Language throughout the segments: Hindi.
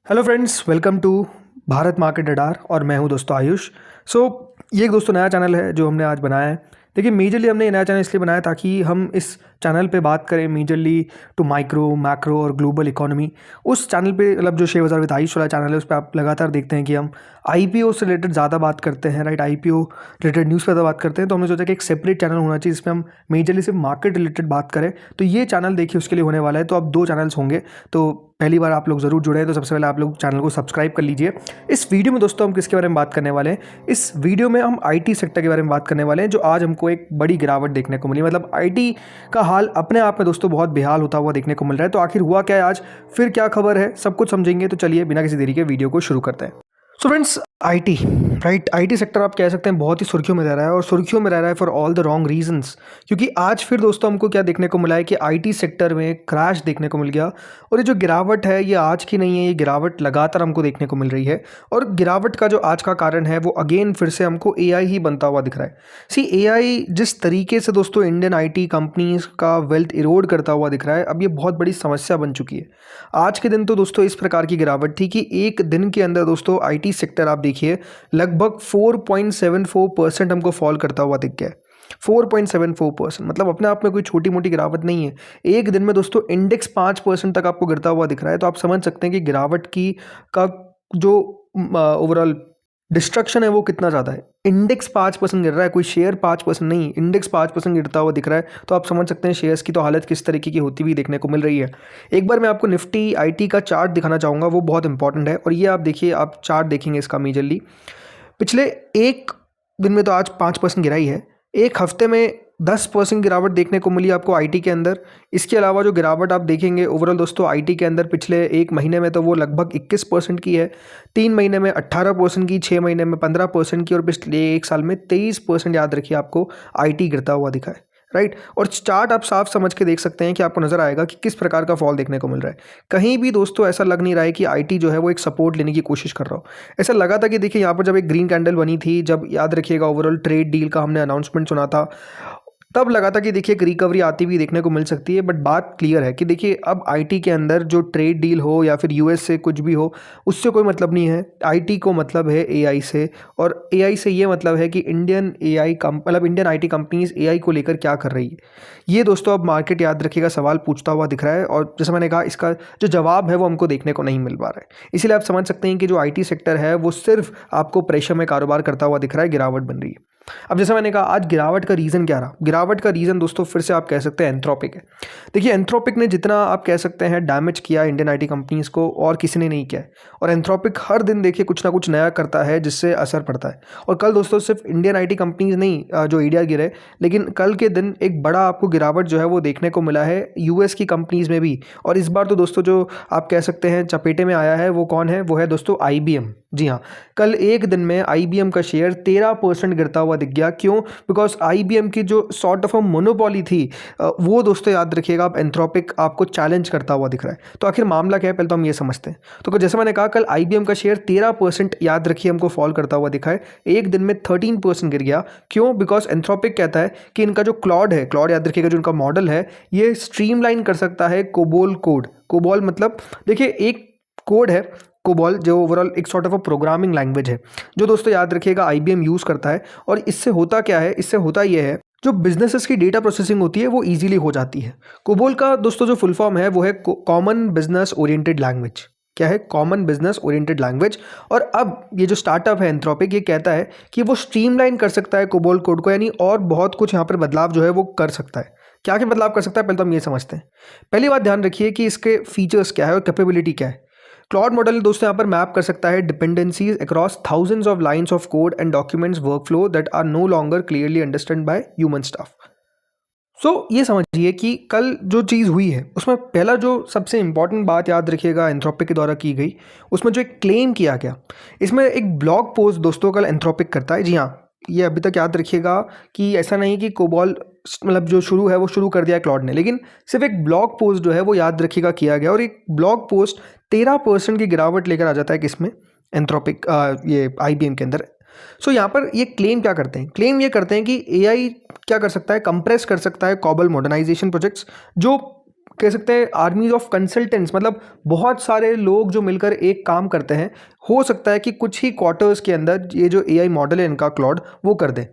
Hello friends, welcome to Bharat market radar और मैं हूं दोस्तों आयुष। ये एक दोस्तों नया चैनल है जो हमने आज बनाया है। देखिए, मेजरली हमने ये नया चैनल इसलिए बनाया ताकि हम इस चैनल पे बात करें मेजरली टू माइक्रो मैक्रो और ग्लोबल इकोनॉमी। उस चैनल पे मतलब जो शेयर बाजार विद आयुष वाला चैनल है उस पर आप लगातार देखते हैं कि हम आईपीओ से रिलेटेड ज़्यादा बात करते हैं, राइट। आईपीओ रिलेटेड न्यूज़ पर ज़्यादा बात करते हैं, तो हमने सोचा कि एक सेपरेट चैनल होना चाहिए जिसमें हम मेजरली सिर्फ मार्केट रिलेटेड बात करें। तो ये चैनल देखिए उसके लिए होने वाला है। तो अब 2 चैनल्स होंगे, तो पहली बार आप लोग ज़रूर जुड़े हैं तो सबसे पहले आप लोग चैनल को सब्सक्राइब कर लीजिए। इस वीडियो में दोस्तों हम किसके बारे में बात करने वाले हैं? इस वीडियो में हम आईटी सेक्टर के बारे में बात करने वाले हैं, जो आज हमको एक बड़ी गिरावट देखने को मिली। मतलब आईटी का हाल अपने आप में दोस्तों बहुत बेहाल होता हुआ देखने को मिल रहा है। तो आखिर हुआ क्या है आज, फिर क्या खबर है, सब कुछ समझेंगे। तो चलिए बिना किसी देरी के वीडियो को शुरू करते हैं। So friends, IT, right, IT sector आप कह सकते हैं बहुत ही सुर्खियों में रह रहा है, और सुर्खियों में रह रहा है for all the wrong reasons. क्योंकि आज फिर दोस्तों हमको क्या देखने को मिला है कि आईटी सेक्टर में क्रैश देखने को मिल गया। और ये जो गिरावट है ये आज की नहीं है, ये गिरावट लगातार हमको देखने को मिल रही है। और गिरावट का जो आज का कारण है वो अगेन फिर से हमको एआई ही बनता हुआ दिख रहा है। सी, एआई जिस तरीके से दोस्तों इंडियन आईटी कंपनीज का वेल्थ इरोड करता हुआ दिख रहा है, अब ये बहुत बड़ी समस्या बन चुकी है। आज के दिन तो दोस्तों इस प्रकार की गिरावट थी कि एक दिन के अंदर दोस्तों आईटी सेक्टर आप देखिए लगभग 4.74% हमको फॉल करता हुआ दिख गया है। 4.74%, मतलब अपने आप में कोई छोटी मोटी गिरावट नहीं है। एक दिन में दोस्तों इंडेक्स 5% तक आपको गिरता हुआ दिख रहा है। तो आप समझ सकते हैं कि गिरावट की का जो ओवरऑल डिस्ट्रक्शन है वो कितना ज़्यादा है। इंडेक्स 5% गिर रहा है, कोई शेयर 5% नहीं, इंडेक्स 5% गिरता हुआ दिख रहा है। तो आप समझ सकते हैं शेयर्स की तो हालत किस तरीके की होती हुई देखने को मिल रही है। एक बार मैं आपको निफ्टी आईटी का चार्ट दिखाना चाहूँगा, वो बहुत इंपॉर्टेंट है। और ये आप देखिए, आप चार्ट देखेंगे इसका मेजरली पिछले एक दिन में तो आज 5% गिराई है। एक हफ्ते में 10% गिरावट देखने को मिली आपको आईटी के अंदर। इसके अलावा जो गिरावट आप देखेंगे ओवरऑल दोस्तों आईटी के अंदर पिछले एक महीने में, तो वो लगभग 21% की है। 3 महीने में 18% की, 6 महीने में 15% की, और पिछले एक साल में 23% याद रखिए आपको आईटी गिरता हुआ दिखा है, राइट। और चार्ट आप साफ समझ के देख सकते हैं कि आपको नजर आएगा कि किस प्रकार का फॉल देखने को मिल रहा है। कहीं भी दोस्तों ऐसा लग नहीं रहा है कि आईटी जो है वो एक सपोर्ट लेने की कोशिश कर रहा हो। ऐसा लगा था कि देखिए यहाँ पर जब एक ग्रीन कैंडल बनी थी, जब याद रखिएगा ओवरऑल ट्रेड डील का हमने अनाउंसमेंट सुना था, तब लगा था कि देखिए एक रिकवरी आती हुई देखने को मिल सकती है। बट बात क्लियर है कि देखिए अब आईटी के अंदर जो ट्रेड डील हो या फिर यूएस से कुछ भी हो, उससे कोई मतलब नहीं है। आईटी को मतलब है एआई से, और एआई से ये मतलब है कि इंडियन एआई मतलब इंडियन आईटी कंपनीज एआई को लेकर क्या कर रही है। ये दोस्तों अब मार्केट याद रखिएगा सवाल पूछता हुआ दिख रहा है, और जैसे मैंने कहा इसका जो जवाब है वो हमको देखने को नहीं मिल पा रहा है। इसीलिए आप समझ सकते हैं कि जो आईटी सेक्टर है वो सिर्फ आपको प्रेशर में कारोबार करता हुआ दिख रहा है, गिरावट बन रही है। अब जैसा मैंने कहा आज गिरावट का रीज़न क्या रहा? गिरावट का रीज़न दोस्तों फिर से आप कह सकते हैं एंथ्रोपिक है। देखिए, एंथ्रोपिक ने जितना आप कह सकते हैं डैमेज किया इंडियन आईटी कंपनीज को, और किसी ने नहीं किया है। और एंथ्रोपिक हर दिन देखिए कुछ ना कुछ नया करता है जिससे असर पड़ता है। और कल दोस्तों सिर्फ इंडियन आईटी कंपनीज नहीं जो इंडिया गिरे, लेकिन कल के दिन एक बड़ा आपको गिरावट जो है वो देखने को मिला है यूएस की कंपनीज में भी। और इस बार तो दोस्तों जो आप कह सकते हैं चपेटे में आया है वो कौन है? वो है दोस्तों आईबीएम। जी हाँ, कल एक दिन में आईबीएम का शेयर 13% गिरता हुआ दिख गया। क्यों? बिकॉज आईबीएम की जो सॉर्ट ऑफ अ मोनोपोली थी वो दोस्तों याद रखिएगा अब एंथ्रोपिक आपको चैलेंज करता हुआ दिख रहा है। तो आखिर मामला क्या है, पहले तो हम ये समझते हैं। तो जैसे मैंने कहा कल आईबीएम का शेयर 13% याद रखिए हमको फॉल करता हुआ दिखा है। एक दिन में 13% गिर गया। क्यों? बिकॉज एंथ्रोपिक कहता है कि इनका जो क्लॉड है, क्लॉड याद रखिएगा जो इनका मॉडल है, ये स्ट्रीमलाइन कर सकता है कोबोल कोड। कोबोल मतलब देखिए एक कोड है कोबॉल, जो ओवरऑल एक sort of a programming language है, जो दोस्तों याद रखिएगा आईबीएम यूज़ करता है। और इससे होता क्या है? इससे होता ये है जो बिजनेसेस की डेटा प्रोसेसिंग होती है वो इजीली हो जाती है। कोबोल का दोस्तों जो फुल फॉर्म है वो है कॉमन बिजनेस ओरिएंटेड लैंग्वेज। क्या है? Common business oriented language. और अब ये जो स्टार्टअप है एंथ्रोपिक, ये कहता है कि वो स्ट्रीमलाइन कर सकता है कोबोल कोड को, यानी और बहुत कुछ यहाँ पर बदलाव जो है वो कर सकता है। क्या क्या बदलाव कर सकता है, पहले तो हम ये समझते हैं। पहली बात ध्यान रखिए कि इसके फीचर्स क्या है और कैपेबिलिटी क्या है। क्लॉड मॉडल दोस्तों यहाँ पर मैप कर सकता है dependencies across thousands of lines of code and documents workflow that are no longer clearly understand by human staff. ये समझिए कि कल जो चीज़ हुई है उसमें पहला जो सबसे इंपॉर्टेंट बात याद रखिएगा एंथ्रोपिक के द्वारा की गई, उसमें जो एक क्लेम किया गया, इसमें एक ब्लॉग पोस्ट दोस्तों कल एंथ्रोपिक करता है। जी हाँ, ये अभी तक याद रखिएगा कि ऐसा नहीं कि कोबॉल मतलब जो शुरू है वो शुरू कर दिया क्लॉड ने, लेकिन सिर्फ एक ब्लॉग पोस्ट जो है वो याद रखिएगा किया गया। और एक ब्लॉग पोस्ट 13% की गिरावट लेकर आ जाता है किसमें? एंथ्रोपिक ये आईबीएम के अंदर। यहाँ पर ये क्लेम क्या करते हैं? क्लेम ये करते हैं कि एआई क्या कर सकता है? कंप्रेस कर सकता है कॉबल मॉडर्नाइजेशन प्रोजेक्ट्स, जो कह सकते हैं आर्मीज ऑफ कंसल्टेंट्स, मतलब बहुत सारे लोग जो मिलकर एक काम करते हैं, हो सकता है कि कुछ ही क्वार्टर्स के अंदर ये जो एआई मॉडल है इनका क्लॉड वो कर दे।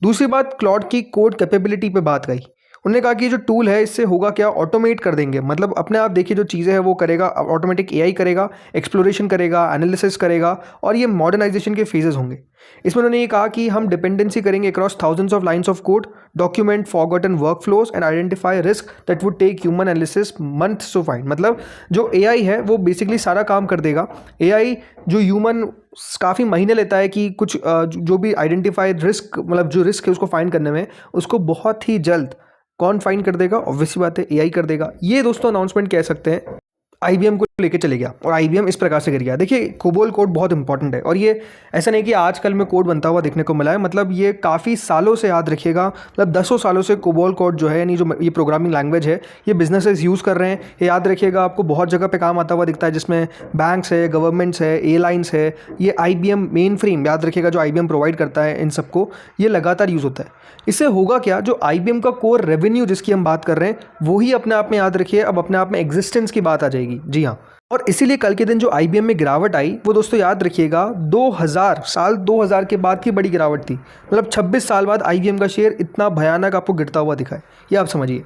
दूसरी बात, क्लॉड की कोड कैपेबिलिटी पे बात कही। उन्होंने कहा कि ये जो टूल है इससे होगा क्या, ऑटोमेट कर देंगे, मतलब अपने आप देखिए जो चीज़ें हैं वो करेगा, ऑटोमेटिक एआई करेगा, एक्सप्लोरेशन करेगा, एनालिसिस करेगा, और ये मॉडर्नाइजेशन के फेजेस होंगे। इसमें उन्होंने ये कहा कि हम डिपेंडेंसी करेंगे across thousands of lines of code, document forgotten workflows and identify risk that would take human analysis months to find. मतलब जो एआई है वो बेसिकली सारा काम कर देगा। एआई जो ह्यूमन काफ़ी महीने लेता है कि कुछ जो भी आइडेंटिफाइड रिस्क, मतलब जो रिस्क है उसको फाइंड करने में, उसको बहुत ही जल्द कौन फाइंड कर देगा? ऑब्वियसली बात है एआई कर देगा। ये दोस्तों अनाउंसमेंट कह सकते हैं आईबीएम को लेके चले गया, और आईबीएम इस प्रकार से कर गया। देखिए कोबोल कोड बहुत इंपॉर्टेंट है, और ये ऐसा नहीं कि आजकल में कोड बनता हुआ देखने को मिला है, मतलब ये काफ़ी सालों से, याद रखिएगा, मतलब दसों सालों से कोबोल कोड जो है, यानी जो ये प्रोग्रामिंग लैंग्वेज है, ये बिजनेसेस यूज़ कर रहे हैं। ये याद रखिएगा, आपको बहुत जगह पे काम आता हुआ दिखता है, जिसमें बैंक्स है, गवर्नमेंट्स है, एयरलाइंस है। ये आईबीएम मेन फ्रेम, याद रखिएगा, जो आईबीएम प्रोवाइड करता है इन सबको, ये लगातार यूज़ होता है। इससे होगा क्या, जो आईबीएम का कोर रेवेन्यू जिसकी हम बात कर रहे हैं, वही अपने आप में, याद रखिए, अब अपने आप में एग्जिस्टेंस की बात आ जाएगी। जी हाँ, और इसीलिए कल के दिन जो आईबीएम में गिरावट आई, वो दोस्तों याद रखिएगा 2000 के बाद की बड़ी गिरावट थी। मतलब 26 साल बाद आईबीएम का शेयर इतना भयानक आपको गिरता हुआ दिखा है, ये आप समझिए।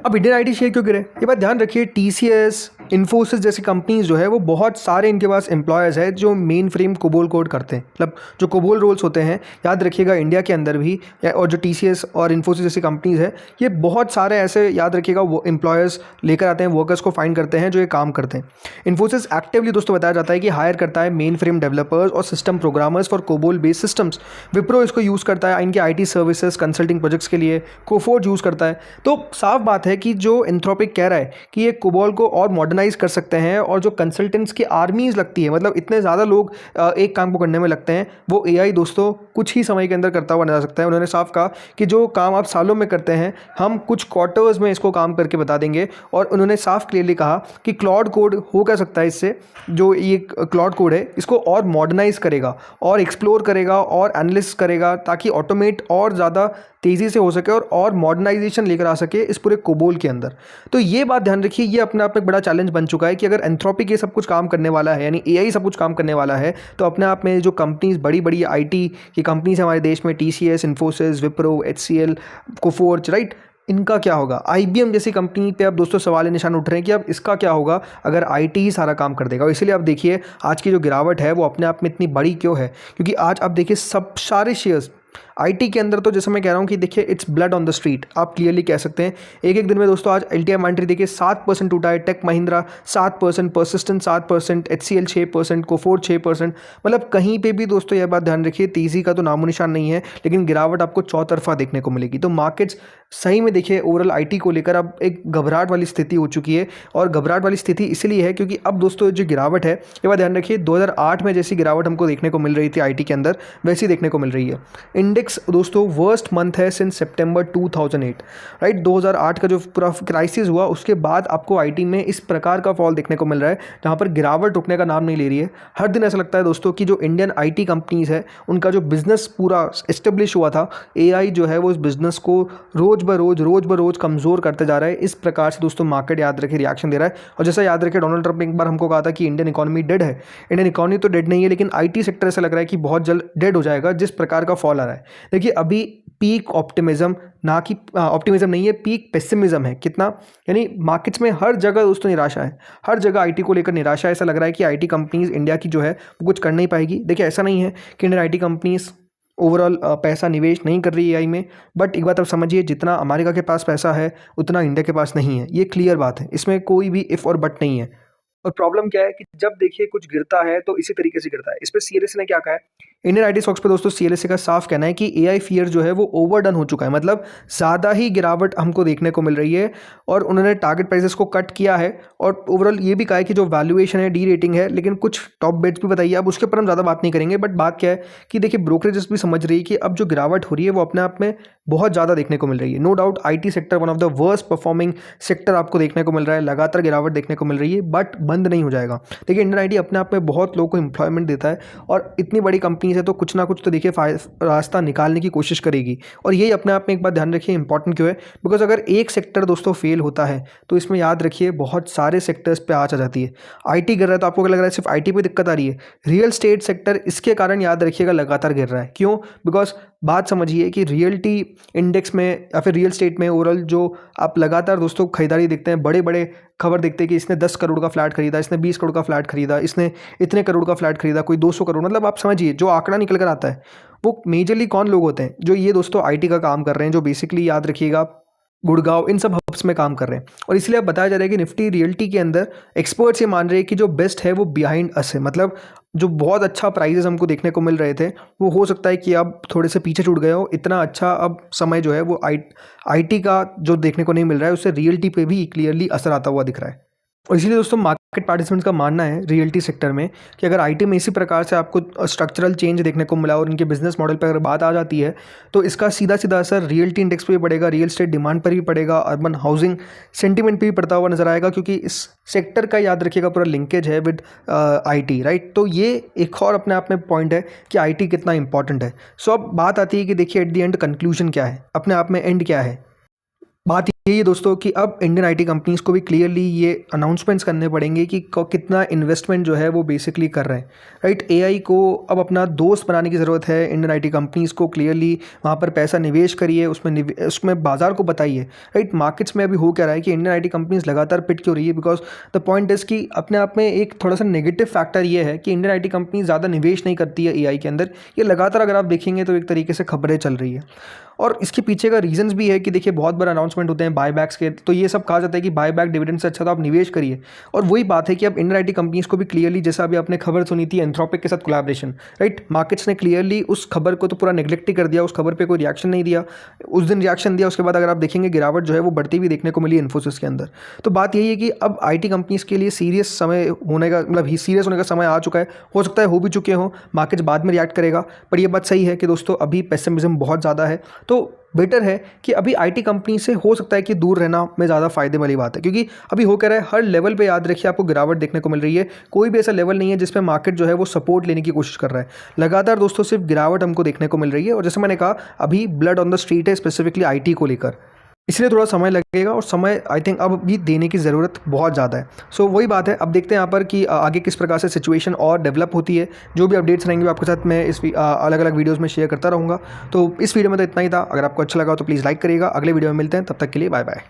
अब इंडियन आईटी शेयर क्यों गिरे, ये बात ध्यान रखिए। टीसीएस, इन्फोसिस जैसी कंपनीज जो है, वो बहुत सारे इनके पास एम्प्लॉयर्स हैं जो मेन फ्रेम कोबोल कोड करते हैं, मतलब जो कोबोल रोल्स होते हैं, याद रखिएगा इंडिया के अंदर भी, और जो टीसीएस और इन्फोसिस जैसी कंपनीज है, ये बहुत सारे ऐसे, याद रखिएगा, वो एम्प्लॉयर्स लेकर आते हैं, वर्कर्स को फाइंड करते हैं जो ये काम करते हैं। इन्फोसिस एक्टिवली दोस्तों बताया जाता है कि हायर करता है मेन फ्रेम डेवलपर्स और system programmers for COBOL based systems. Wipro इसको यूज़ करता है इनके आईटी सर्विसेज कंसल्टिंग प्रोजेक्ट्स के लिए, कोफोर्ज यूज़ करता है। तो साफ बात है कि जो एंथ्रोपिक कह रहा है कि ये कोबोल को और मॉडर्नाइज कर सकते हैं, और जो कंसल्टेंट्स की आर्मीज लगती है, मतलब इतने ज़्यादा लोग एक काम को करने में लगते हैं, वो एआई दोस्तों कुछ ही समय के अंदर करता हुआ नजर आ सकता है। उन्होंने साफ कहा कि जो काम आप सालों में करते हैं, हम कुछ क्वार्टर्स में इसको काम करके बता देंगे। और उन्होंने साफ क्लियरली कहा कि क्लाउड कोड हो क्या सकता है इससे, जो ये क्लाउड कोड है इसको और मॉडर्नाइज करेगा, और एक्सप्लोर करेगा, और एनालिसिस करेगा, ताकि ऑटोमेट और ज़्यादा तेज़ी से हो सके, और मॉडर्नाइजेशन लेकर आ सके इस पूरे कोबोल के अंदर। तो ये बात ध्यान रखिए, ये अपने आप में एक बड़ा चैलेंज बन चुका है कि अगर एंथ्रोपिक ये सब कुछ काम करने वाला है, यानी एआई सब कुछ काम करने वाला है, तो अपने आप में जो कंपनीज, बड़ी बड़ी आईटी की कंपनीज हमारे देश में, TCS, Infosys, Wipro, HCL, Coforge, right, इनका क्या होगा? आईबीएम जैसी कंपनी पे अब दोस्तों सवाल निशान उठ रहे हैं कि अब इसका क्या होगा अगर आईटी ही सारा काम कर देगा। और इसीलिए आप देखिए आज की जो गिरावट है वो अपने आप में इतनी बड़ी क्यों है, क्योंकि आज आप देखिए सब सारे शेयर्स आईटी के अंदर, तो जैसे मैं कह रहा हूँ कि देखिए its blood on the street, आप क्लियरली कह सकते हैं। एक एक दिन में दोस्तों आज एलटीआई मॉनिटरी देखिए 7% टूटा है, Tech Mahindra 7%, Persistent 7%, HCL 6%, Coforge 6%। मतलब कहीं पे भी दोस्तों यह बात ध्यान रखिए, तेज़ी का तो नामो निशान नहीं है, लेकिन गिरावट आपको चौतरफा देखने को मिलेगी। तो मार्केट्स सही में देखिए ओवरऑल आईटी को लेकर अब एक घबराहट वाली स्थिति हो चुकी है, और घबराहट वाली स्थिति इसलिए है क्योंकि अब दोस्तों जो गिरावट है, ये बात ध्यान रखिए, 2008 में जैसी गिरावट हमको देखने को मिल रही थी आईटी के अंदर, वैसी देखने को मिल रही है। इंडेक्स दोस्तों वर्स्ट मंथ है सिंस सितंबर 2008, राइट। 2008 का जो पूरा क्राइसिस हुआ, उसके बाद आपको आईटी में इस प्रकार का फॉल देखने को मिल रहा है, जहाँ पर गिरावट रुकने का नाम नहीं ले रही है। हर दिन ऐसा लगता है दोस्तों कि जो इंडियन आईटी कंपनीज है, उनका जो बिजनेस पूरा एस्टेब्लिश हुआ था, एआई जो है वो इस बिजनेस को रोज ब रोज कमजोर करते जा रहा है। इस प्रकार से दोस्तों मार्केट याद रखे रिएक्शन दे रहा है। और जैसा याद रखे डोनाल्ड ट्रंप ने एक बार हमको कहा था कि इंडियन इकोनॉमी डेड है। इंडियन इकोनॉमी तो डेड नहीं है, लेकिन आईटी सेक्टर ऐसा लग रहा है कि बहुत जल्द डेड हो जाएगा, जिस प्रकार का फॉल आ रहा है। देखिए अभी पीक ऑप्टिमिज्म, ना कि ऑप्टिमिज्म नहीं है, पीक पेसिमिज्म है। कितना, यानी मार्केट्स में हर जगह दोस्तों निराशा है, हर जगह आईटी को लेकर निराशा है। ऐसा लग रहा है कि आईटी कंपनीज इंडिया की जो है वो कुछ कर नहीं पाएगी। देखिए ऐसा नहीं है कि इंडियन आईटी कंपनीज ओवरऑल पैसा निवेश नहीं कर रही है एआई में, बट एक बात आप समझिए, जितना अमेरिका के पास पैसा है उतना इंडिया के पास नहीं है। ये क्लियर बात है, इसमें कोई भी इफ़ और बट नहीं है। और प्रॉब्लम क्या है कि जब देखिए कुछ गिरता है तो इसी तरीके से गिरता है। इस पर सीएलएसए ने क्या कहा है, इंडियन आईटी स्टॉक्स पे दोस्तों सीएलएसए का साफ कहना है कि एआई फियर जो है वो ओवरडन हो चुका है, मतलब ज़्यादा ही गिरावट हमको देखने को मिल रही है। और उन्होंने टारगेट प्राइसेस को कट किया है, और ओवरऑल ये भी कहा है कि जो वैल्यूएशन है डी रेटिंग है, लेकिन कुछ टॉप बेट्स भी बताइए। अब उसके ऊपर हम ज़्यादा बात नहीं करेंगे, बट बात क्या है कि देखिए ब्रोकरेजेस भी समझ रही है कि अब जो गिरावट हो रही है वो अपने आप में बहुत ज़्यादा देखने को मिल रही है। No doubt IT sector one of the worst performing sector आपको देखने को मिल रहा है, लगातार गिरावट देखने को मिल रही है, बट बंद नहीं हो जाएगा। देखिए इंडियन आईटी अपने आप में बहुत लोगों को एम्प्लॉयमेंट देता है, और इतनी बड़ी कंपनी कंपनीज़ है तो कुछ ना कुछ तो देखिए रास्ता निकालने की कोशिश करेगी। और यही अपने आप में एक बात ध्यान रखिए इंपॉर्टेंट क्यों है, बिकॉज अगर एक सेक्टर दोस्तों फेल होता है तो इसमें याद रखिए बहुत सारे सेक्टर्स पे आँच आ जाती है। आईटी गिर रहा है तो आपको क्या लग रहा है सिर्फ आईटी पे दिक्कत आ रही है? रियल स्टेट सेक्टर इसके कारण याद रखिएगा लगातार गिर रहा है। क्यों? बिकॉज बात समझिए कि रियल्टी इंडेक्स में या फिर रियल स्टेट में ओवरऑल जो आप लगातार दोस्तों खरीदारी देखते हैं, बड़े बड़े खबर देखते हैं कि इसने 10 करोड़ का फ्लैट खरीदा, इसने 20 करोड़ का फ्लैट खरीदा, इसने इतने करोड़ का फ्लैट खरीदा, कोई 200 करोड़, मतलब आप समझिए जो आंकड़ा निकल कर आता है वो मेजरली कौन लोग होते हैं? जो ये दोस्तों आईटी का काम कर रहे हैं, जो बेसिकली याद रखिएगा गुड़गांव इन सब हब्स में काम कर रहे हैं। और इसलिए अब बताया जा रहा है कि निफ्टी रियल्टी के अंदर एक्सपर्ट्स ये मान रहे हैं कि जो बेस्ट है वो बिहाइंड अस है। मतलब जो बहुत अच्छा प्राइजेस हमको देखने को मिल रहे थे वो हो सकता है कि अब थोड़े से पीछे छूट गए हो। इतना अच्छा अब समय जो है वो आईटी का जो देखने को नहीं मिल रहा है उससे रियल्टी पे भी क्लियरली असर आता हुआ दिख रहा है। और इसीलिए दोस्तों मार्केट पार्टिसिपेंट्स का मानना है रियल्टी सेक्टर में कि अगर आईटी में इसी प्रकार से आपको स्ट्रक्चरल चेंज देखने को मिला और इनके बिजनेस मॉडल पर अगर बात आ जाती है तो इसका सीधा सीधा असर रियल्टी इंडेक्स पे भी पड़ेगा, रियल स्टेट डिमांड पर भी पड़ेगा, अर्बन हाउसिंग सेंटीमेंट पे भी पड़ता हुआ नजर आएगा, क्योंकि इस सेक्टर का याद रखिएगा पूरा लिंकेज है विद आईटी, राइट। तो ये एक और अपने आप में पॉइंट है कि आईटी कितना इंपॉर्टेंट है। सो अब बात आती है कि देखिए एट द एंड कंक्लूजन क्या है, अपने आप में एंड क्या है। बात यही है दोस्तों कि अब इंडियन आईटी कंपनीज़ को भी क्लियरली ये अनाउंसमेंट्स करने पड़ेंगे कि कितना इन्वेस्टमेंट जो है वो बेसिकली कर रहे हैं, राइट। एआई को अब अपना दोस्त बनाने की ज़रूरत है। इंडियन आईटी कंपनीज़ को क्लियरली वहाँ पर पैसा निवेश करिए, उसमें बाजार को बताइए, राइट। मार्केट्स में अभी हो क्या रहा है कि इंडियन आईटी कंपनीज़ लगातार पिट क्यों रही है? बिकॉज द पॉइंट इज़ कि अपने आप में एक थोड़ा सा नेगेटिव फैक्टर ये है कि इंडियन आईटी कंपनी ज़्यादा निवेश नहीं करती है एआई के अंदर। ये लगातार अगर आप देखेंगे तो एक तरीके से खबरें चल रही है। और इसके पीछे का रीजंस भी है कि देखिए बहुत बड़ा अनाउंसमेंट होते हैं बायबैक्स के, तो ये सब कहा जाता है कि बायबैक डिविडेंड से अच्छा तो आप निवेश करिए। और वही बात है कि अब इंडियन आईटी कंपनीज को भी क्लियरली, जैसा अभी आपने खबर सुनी थी एंथ्रोपिक के साथ कोलैबोरेशन, राइट, मार्केट्स ने क्लियरली उस खबर को तो पूरा नेग्लेक्ट ही कर दिया, उस खबर पर कोई रिएक्शन नहीं दिया। उस दिन रिएक्शन दिया, उसके बाद अगर आप देखेंगे गिरावट जो है वो बढ़ती भी देखने को मिली इन्फोसिस के अंदर। तो बात यही है कि अब आईटी कंपनीज के लिए सीरियस समय होने का, मतलब सीरियस होने का समय आ चुका है। हो सकता है हो भी चुके हों, मार्केट्स बाद में रिएक्ट करेगा, पर यह बात सही है कि दोस्तों अभी पेसिमिज्म बहुत ज़्यादा है। तो बेटर है कि अभी आईटी कंपनी से हो सकता है कि दूर रहना में ज़्यादा फायदे वाली बात है, क्योंकि अभी हो क्या रहा है हर लेवल पे याद रखिए आपको गिरावट देखने को मिल रही है। कोई भी ऐसा लेवल नहीं है जिस पे मार्केट जो है वो सपोर्ट लेने की कोशिश कर रहा है। लगातार दोस्तों सिर्फ गिरावट हमको देखने को मिल रही है। और जैसे मैंने कहा अभी ब्लड ऑन द स्ट्रीट है स्पेसिफिकली आईटी को लेकर, इसलिए थोड़ा समय लगेगा और समय आई थिंक अब भी देने की ज़रूरत बहुत ज़्यादा है। सो वही बात है, अब देखते हैं यहाँ पर कि आगे किस प्रकार से सिचुएशन और डेवलप होती है। जो भी अपडेट्स रहेंगे आपके साथ मैं इस अलग अलग वीडियोस में शेयर करता रहूँगा। तो इस वीडियो में तो इतना ही था। अगर आपको अच्छा लगा तो प्लीज़ लाइक करिएगा। अगले वीडियो में मिलते हैं, तब तक के लिए बाय बाय।